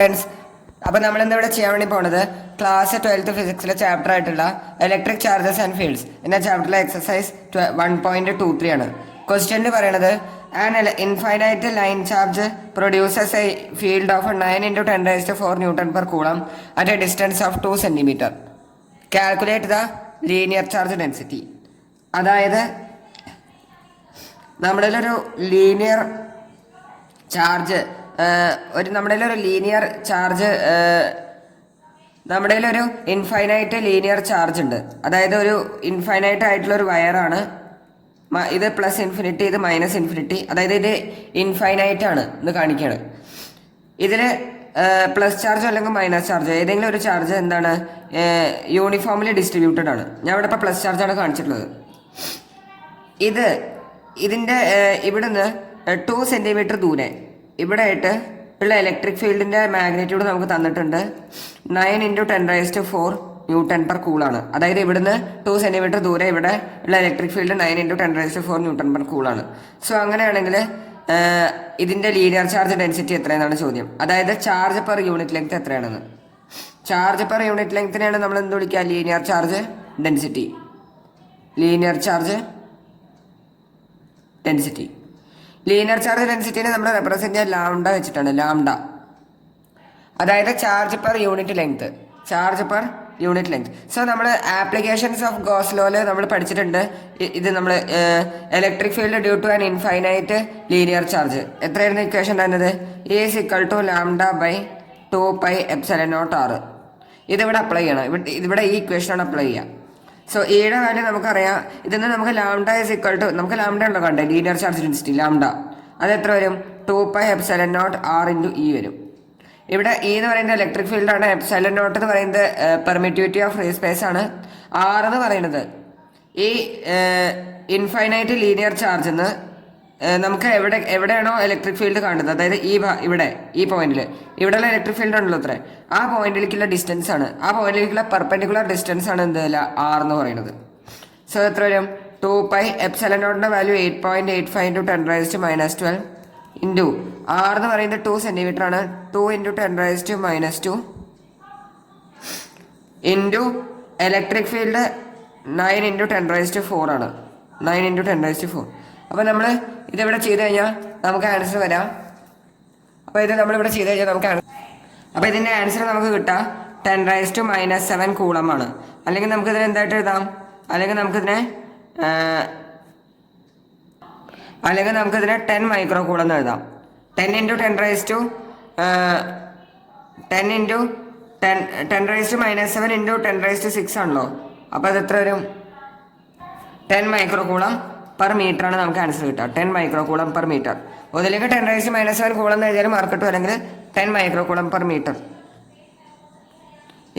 Friends, അപ്പോൾ നമ്മൾ ഇന്ന് ഇവിടെ ചെയ്യാൻ വേണ്ടി പോണത് ക്ലാസ് 12th ഫിസിക്സിലെ ചാപ്റ്റർ ആയിട്ടുള്ള ഇലക്ട്രിക് ചാർജസ് ആൻഡ് ഫീൽഡ്സ് എന്ന ചാപ്റ്ററിലെ എക്സസൈസ് 1.23 ആണ്. ക്വസ്റ്റ്യൻ പറയുന്നത് an infinite line charge produces a field of 9 × 10⁴ Newton per coulomb at a distance of 2 cm. Calculate the linear charge density. അതായത് നമ്മുടെ ഒരു ലീനിയർ ചാർജ് നമ്മുടെ ഒരു infinite linear charge ഉണ്ട്. അതായത് ഒരു ഇൻഫൈനൈറ്റ് ആയിട്ടുള്ള ഒരു വയറാണ്. ഇത് പ്ലസ് ഇൻഫിനിറ്റി, ഇത് മൈനസ് ഇൻഫിനിറ്റി. അതായത് ഇത് ഇൻഫൈനൈറ്റ് ആണ് എന്ന് കാണിക്കുകയാണ്. ഇതിൽ പ്ലസ് ചാർജ് അല്ലെങ്കിൽ മൈനസ് ചാർജ് ഏതെങ്കിലും ഒരു ചാർജ് എന്താണ് യൂണിഫോംലി ഡിസ്ട്രിബ്യൂട്ടഡ് ആണ്. ഞാൻ ഇവിടെ ഇപ്പോൾ പ്ലസ് ചാർജാണ് കാണിച്ചിട്ടുള്ളത്. ഇതിൻ്റെ ഇവിടുന്ന് 2 സെൻറ്റിമീറ്റർ ദൂരെ ഇവിടെ ആയിട്ട് ഉള്ള ഇലക്ട്രിക് ഫീൽഡിൻ്റെ മാഗ്നിറ്റ്യൂഡ് നമുക്ക് തന്നിട്ടുണ്ട് 9 × 10⁴ Newton per coulomb ആണ്. അതായത് ഇവിടുന്ന് 2 സെൻറ്റിമീറ്റർ ദൂരെ ഇവിടെ ഉള്ള electric field 9 × 10⁴ Newton per coulomb ആണ്. സോ അങ്ങനെയാണെങ്കിൽ ഇതിൻ്റെ ലീനിയർ ചാർജ് ഡെൻസിറ്റി എത്രയെന്നാണ് ചോദ്യം. അതായത് ചാർജ് പെർ യൂണിറ്റ് ലെങ്ത് എത്രയാണെന്ന്. ചാർജ് പെർ യൂണിറ്റ് ലെങ്ത്തിനെയാണ് നമ്മൾ എന്ത് വിളിക്കുക? Linear charge density. Linear charge density ഡെൻസിറ്റിനെ നമ്മൾ റെപ്രസെന്റ് ചെയ്യാൻ ലാംഡ വെച്ചിട്ടാണ്. ലാംഡ അതായത് charge per unit length. So നമ്മൾ ആപ്ലിക്കേഷൻസ് ഓഫ് ഗോസ് ലോയില് നമ്മൾ പഠിച്ചിട്ടുണ്ട്. ഇത് നമ്മൾ electric field due to an infinite linear charge എത്രയായിരുന്നു ഇക്വേഷൻ തന്നത്? E = λ/2πε0r. ഇതിവിടെ അപ്ലൈ ചെയ്യണം. ഇവിടെ ഈ ഇക്വേഷനാണ് അപ്ലൈ ചെയ്യുക. സോ ഈയുടെ വാല്യൂ നമുക്കറിയാം. ഇതിന്ന് നമുക്ക് ലാംഡ നമുക്ക് ലാംഡ ഉണ്ടോ കണ്ടേ? ലീനിയർ ചാർജ് ഡെൻസിറ്റി ലാംഡ അത് എത്ര വരും? 2πε0r × E വരും. ഇവിടെ E എന്ന് പറയുന്നത് ഇലക്ട്രിക് ഫീൽഡാണ്. ε0 എന്ന് പറയുന്നത് പെർമിറ്റിവിറ്റി ഓഫ് ഫ്രീ സ്പേസ് ആണ്. R എന്ന് പറയുന്നത് ഈ ഇൻഫൈനൈറ്റ് ലീനിയർ ചാർജ് എന്ന് നമുക്ക് എവിടെയാണോ ഇലക്ട്രിക് ഫീൽഡ് കാണുന്നത്, അതായത് ഇവിടെ ഈ പോയിന്റിൽ ഇവിടെയുള്ള ഇലക്ട്രിക് ഫീൽഡ് ഉണ്ടല്ലോ അത്ര, ആ പോയിന്റിലേക്കുള്ള ഡിസ്റ്റൻസ് ആണ്, ആ പോയിന്റിലേക്കുള്ള പെർപെൻഡിക്കുലർ ഡിസ്റ്റൻസ് ആണ് എന്തല്ല R എന്ന് പറയുന്നത്. സോ എത്ര വരും? 2πε0ന്റെ വാല്യൂ 8.85 × 10⁻⁻12 ഇൻറ്റു R എന്ന് പറയുന്നത് 2 സെൻറ്റിമീറ്റർ ആണ്. 2 × 10⁻⁻² ഇൻറ്റു ഇലക്ട്രിക് ഫീൽഡ് 9 × 10⁻⁴ ആണ്. 9 × 10⁻⁴. അപ്പോൾ നമ്മൾ ഇതിവിടെ ചെയ്ത് കഴിഞ്ഞാൽ നമുക്ക് ആൻസർ വരാം. അപ്പോൾ ഇത് നമ്മളിവിടെ ചെയ്ത് കഴിഞ്ഞാൽ അപ്പോൾ ഇതിൻ്റെ ആൻസർ നമുക്ക് കിട്ടുക 10⁻⁻7 കൂളമാണ്. അല്ലെങ്കിൽ നമുക്കിതിനെ എന്തായിട്ട് എഴുതാം? അല്ലെങ്കിൽ നമുക്കിതിനെ 10 മൈക്രോ കൂളം എന്ന് എഴുതാം. 10 × 10⁻⁻7 × 10⁻6 ആണല്ലോ. അപ്പോൾ അത് എത്ര വരും? 10 മൈക്രോ കൂളം പെർ മീറ്റർ ആണ് നമുക്ക് ആൻസർ കിട്ടുക. 10 മൈക്രോ കൂളം പെർ മീറ്റർ. ഒന്നിലേക്ക് 10⁻⁻7 കൂളം എന്ന് എഴുതിയാലും മാർക്ക് കിട്ടും, അല്ലെങ്കിൽ 10 മൈക്രോ കൂളം പെർ മീറ്റർ.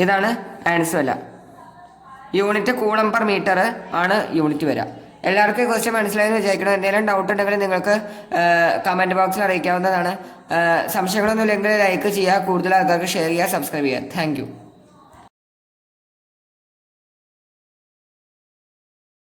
ഇതാണ് ആൻസർ വരിക. യൂണിറ്റ് കൂളം പെർ മീറ്റർ ആണ് യൂണിറ്റ് വരിക. എല്ലാവർക്കും ക്വസ്റ്റ്യൻ മനസ്സിലായെന്ന് വിചാരിക്കണം. എന്തെങ്കിലും ഡൗട്ട് ഉണ്ടെങ്കിൽ നിങ്ങൾക്ക് കമൻറ്റ് ബോക്സിൽ അറിയിക്കാവുന്നതാണ്. സംശയങ്ങളൊന്നും ഇല്ലെങ്കിൽ ലൈക്ക് ചെയ്യുക, കൂടുതൽ ആൾക്കാർക്ക് ഷെയർ ചെയ്യുക, സബ്സ്ക്രൈബ് ചെയ്യുക. താങ്ക്